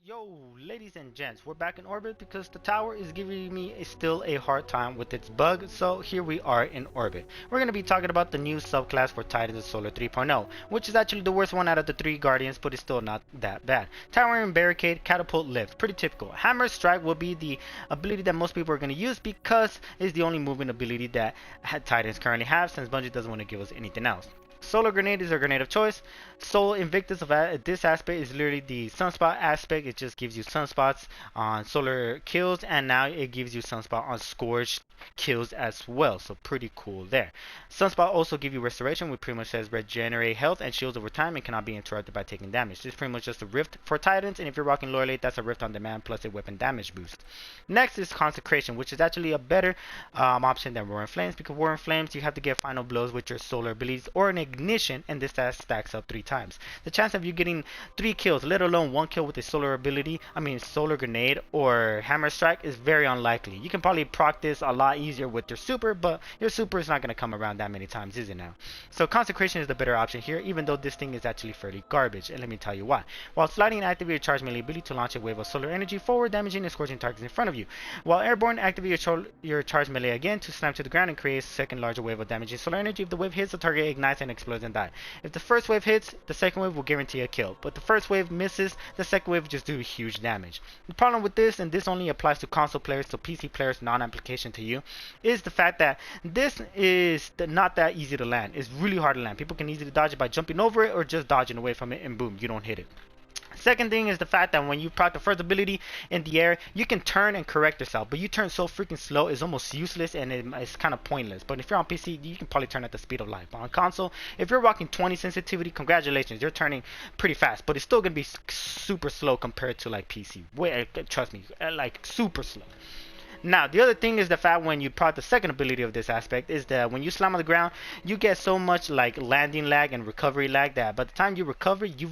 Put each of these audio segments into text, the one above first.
Yo, ladies and gents, we're back in orbit because the tower is giving me still a hard time with its bug, so here we are in orbit. We're going to be talking about the new subclass for Titans of Solar 3.0, which is actually the worst one out of the three Guardians, but it's still not that bad. Tower and Barricade, Catapult, Lift, pretty typical. Hammer Strike will be the ability that most people are going to use because it's the only movement ability that Titans currently have, since Bungie doesn't want to give us anything else. Solar Grenade is our grenade of choice. Soul Invictus of this aspect is literally the sunspot aspect. It just gives you sunspots on solar kills, and now it gives you sunspot on scorched kills as well. So pretty cool there. Sunspot also give you restoration, which pretty much says regenerate health and shields over time and cannot be interrupted by taking damage. This is pretty much just a rift for Titans, and if you're rocking Loyalate, that's a rift on demand plus a weapon damage boost. Next is Consecration, which is actually a better option than Roaring Flames, because Roaring Flames you have to get final blows with your solar abilities or an ignition, and this stacks up 3 times. The chance of you getting 3 kills, let alone 1 kill with a solar ability, solar grenade or hammer strike, is very unlikely. You can probably proc this a lot easier with your super, but your super is not going to come around that many times, is it now? So Consecration is the better option here, even though this thing is actually fairly garbage, and let me tell you why. While sliding, activate your charge melee ability to launch a wave of solar energy forward, damaging and scorching targets in front of you. While airborne, activate your charge melee again to slam to the ground and create a second larger wave of damaging solar energy. If the wave hits, the target ignites and explodes and dies. If the first wave hits, the second wave will guarantee a kill, but the first wave misses, the second wave just do huge damage. The problem with this, and this only applies to console players, so PC players non-application to you, is the fact that this is not that easy to land. It's really hard to land. People can easily dodge it by jumping over it or just dodging away from it, and boom, you don't hit it. Second thing is the fact that when you proc the first ability in the air, you can turn and correct yourself, but you turn so freaking slow, it's almost useless and it's kind of pointless. But if you're on PC, you can probably turn at the speed of light. But on console, if you're rocking 20 sensitivity, congratulations, you're turning pretty fast, but it's still gonna be super slow compared to like PC. Trust me, like super slow. Now, the other thing is the fact when you proc the second ability of this aspect is that when you slam on the ground, you get so much like landing lag and recovery lag that by the time you recover, you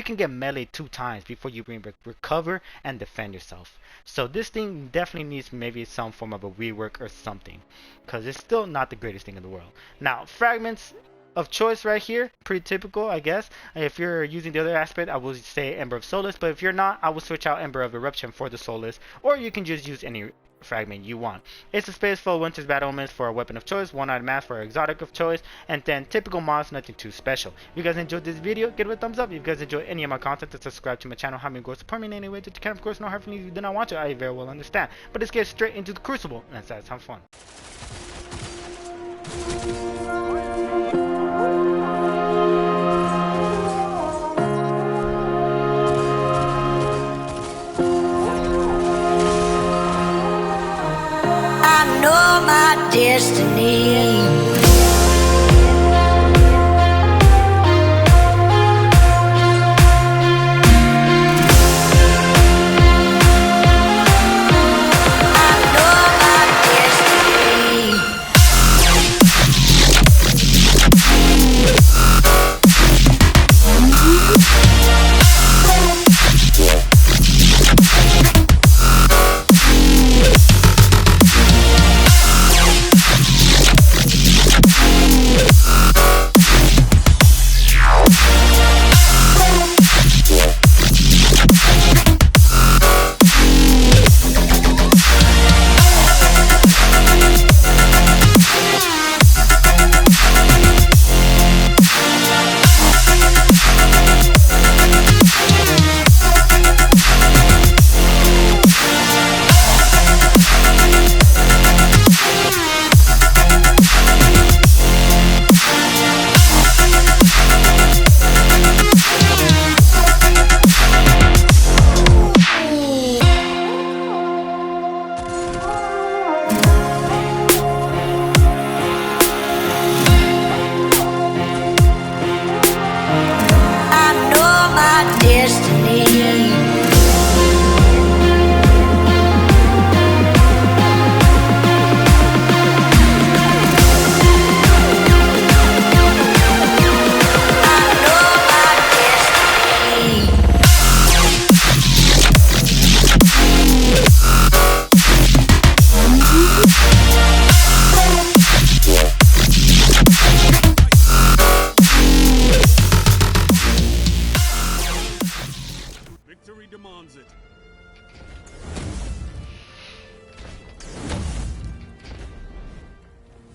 can get melee 2 times before you recover and defend yourself. So this thing definitely needs maybe some form of a rework or something, because it's still not the greatest thing in the world. Now, fragments of choice right here, pretty typical, I guess. If you're using the other aspect, I would say Ember of Solace, but if you're not, I would switch out Ember of Eruption for the Solace, or you can just use any fragment you want. It's a space full Winter's Battle Omens for a weapon of choice, one-eyed mask for exotic of choice, and then typical mods, nothing too special. If you guys enjoyed this video, give it a thumbs up. If you guys enjoy any of my content, to subscribe to my channel. How many go support me in any way that you can. Of course, no hard feelings if you do not want to, I very well understand. But let's get straight into the Crucible. Let's have some fun. I know my destiny. demands it.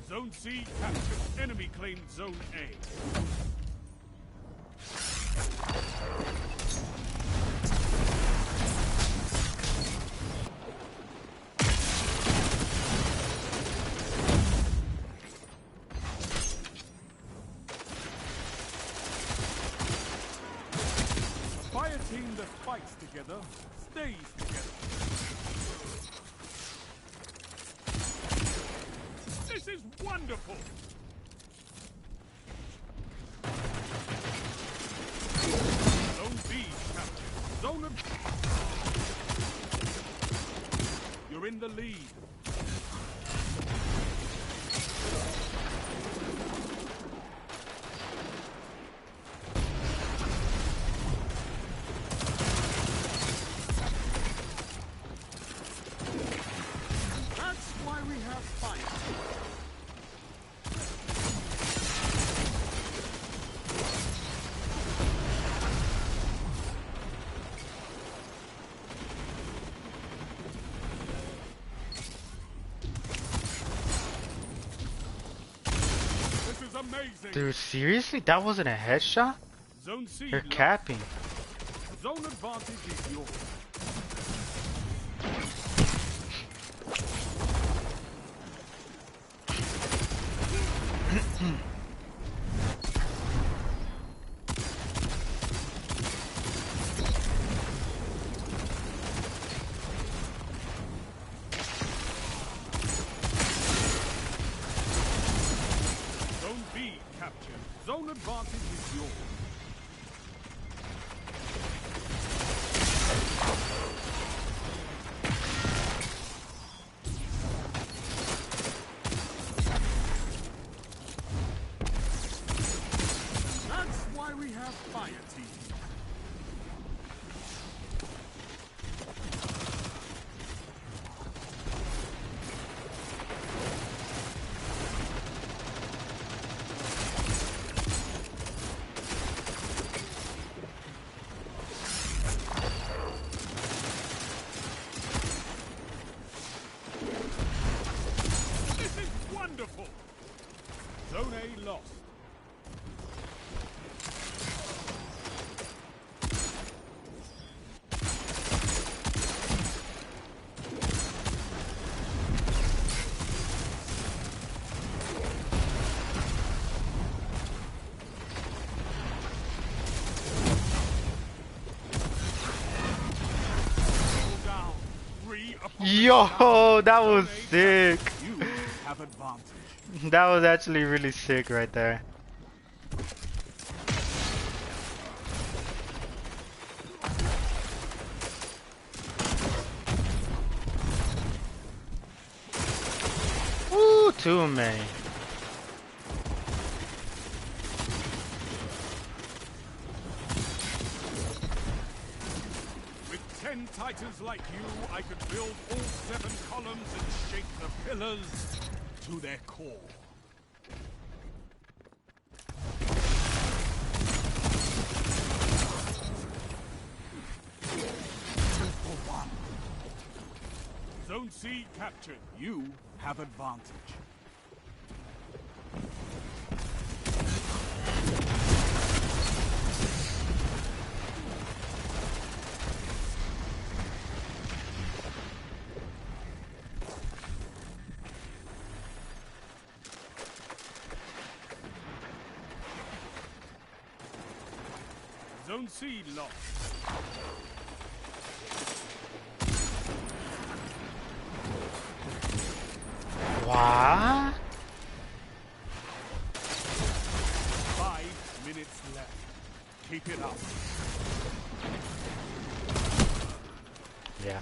Zone C captured. Enemy claimed Zone A. Fire team that fights together stays together. This is wonderful! Zone B captured. Zone of... You're in the lead. That's why we have fire. This is amazing. Dude, seriously? That wasn't a headshot? Zone C. You're lost. capping. Zone advantage is yours. Zone B captured. Zone advantage is yours. That's why we have fire team. This is wonderful. Zone A lost. Down. 3 upon Yo, that was Zone A sick. You have advantage. That was actually really sick right there. Ooh, too many. With 10 titans like you, I could build all 7 columns and shake the pillars to their core. Zone C captured. You have advantage. Zone C lost. What? 5 minutes left. Keep it up. Yeah.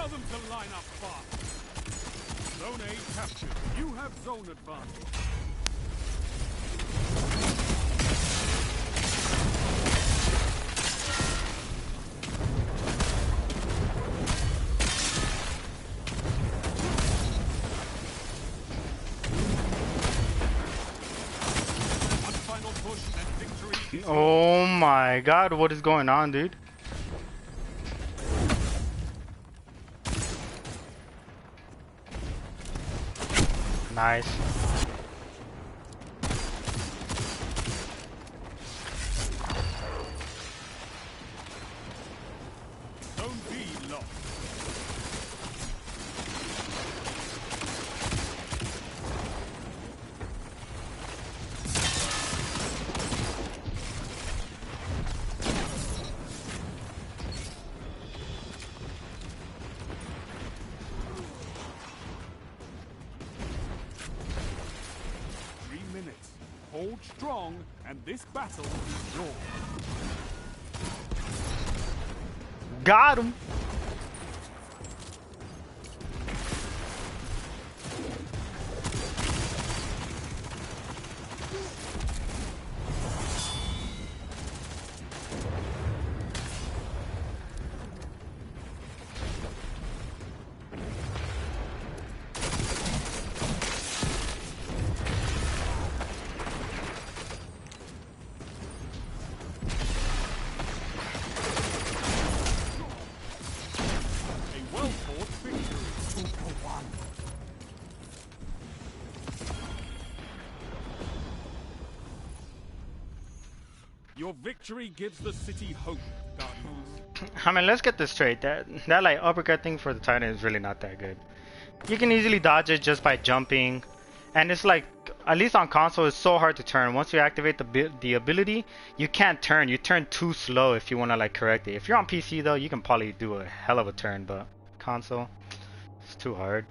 Tell them to line up fast. Zone A captured. You have zone advantage. One final push and victory is Oh my god, what is going on, dude? Nice. Zone B lost. Hold strong, and this battle is yours. Got him. Your victory gives the city hope, Guardians. I mean, let's get this straight. That like uppercut thing for the Titan is really not that good. You can easily dodge it just by jumping, and it's like, at least on console, it's so hard to turn. Once you activate the ability, you can't turn. You turn too slow if you want to like correct it. If you're on PC though, you can probably do a hell of a turn, but console, it's too hard.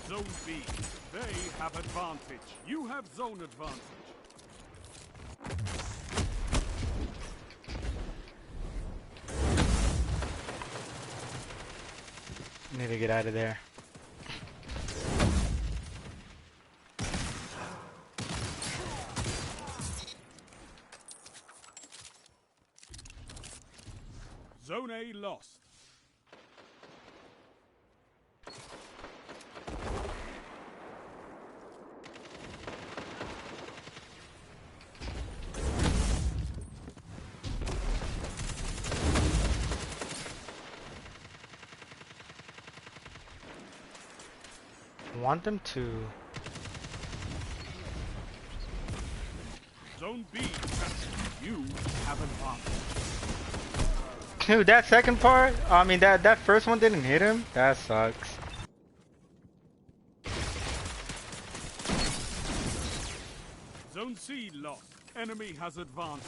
Zone B. They have advantage. You have zone advantage. Need to get out of there. Zone A lost. Want them to. Zone B, you have advantage. Dude, that second part, I mean that first one didn't hit him. That sucks. Zone C lost. Enemy has advantage.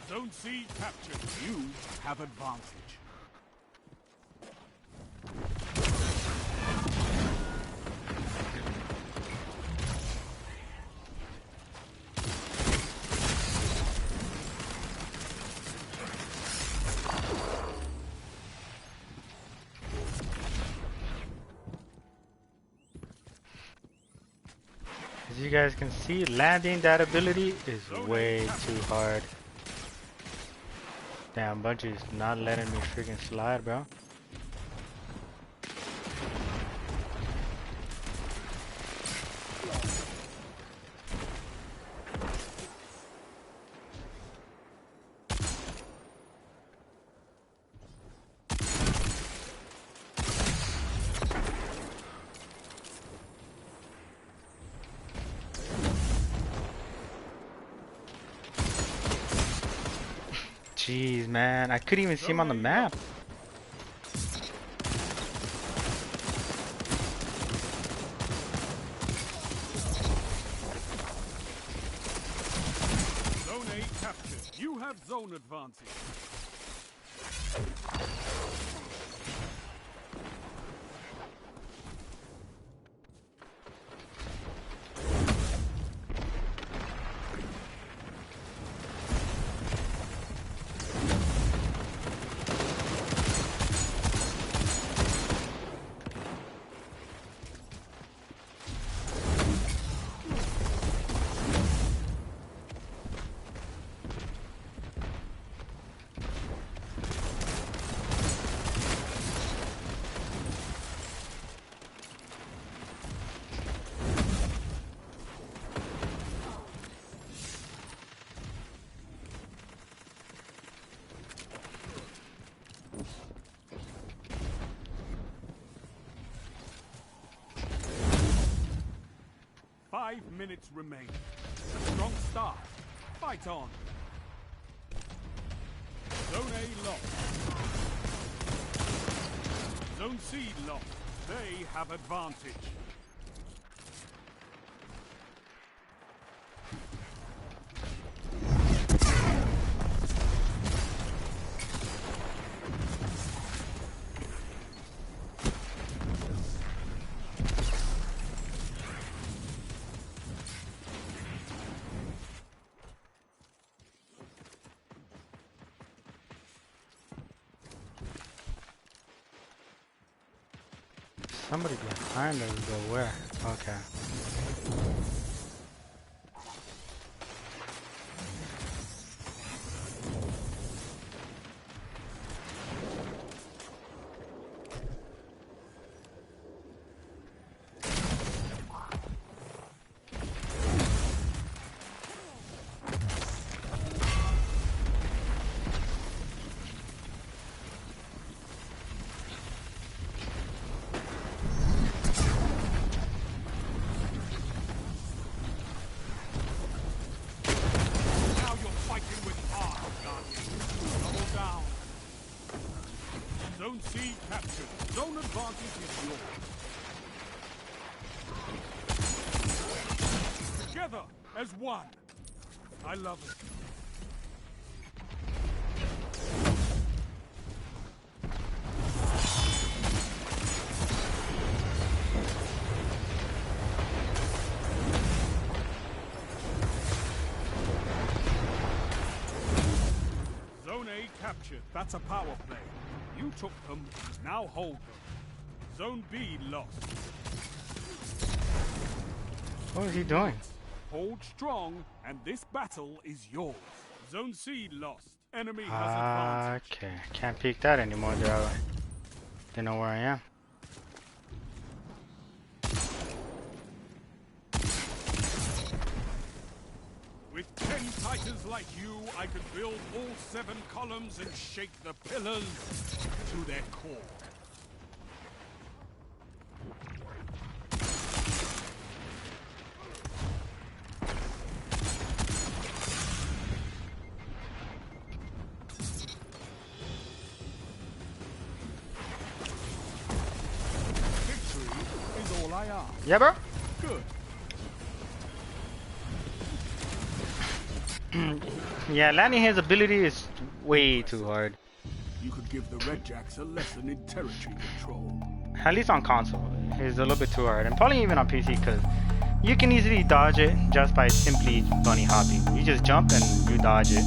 Zone C captured. You have advantage. As you guys can see, landing that ability is way too hard. Damn, Bungie's not letting me freaking slide, bro. Jeez, man. I couldn't even see him on the map. Zone A captured. You have zone advantage. Five minutes remain. A strong start. Fight on. Zone A lost. Zone C lost. They have advantage. Somebody behind us, but where? Okay. Zone C captured. Zone advantage is yours. Together as one. I love it. Zone A captured. That's a power play. You took them, now hold them. Zone B lost. What is he doing? Hold strong, and this battle is yours. Zone C lost. Enemy has advantage. Okay, can't peek that anymore. They know where I am. With 10 Titans like you, I could build all 7 columns and shake the pillars to their core. Victory is all I ask. Yeah, bro? Good. Yeah, landing his ability is way too hard. You could give the Red Jacks a lesson in territory control. At least on console, it's a little bit too hard, and probably even on PC, because you can easily dodge it just by simply bunny hopping. You just jump and you dodge it,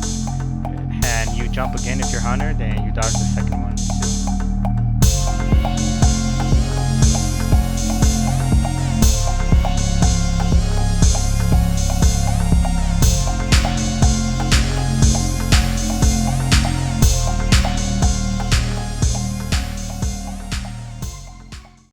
and you jump again if you're Hunter, then you dodge the second one.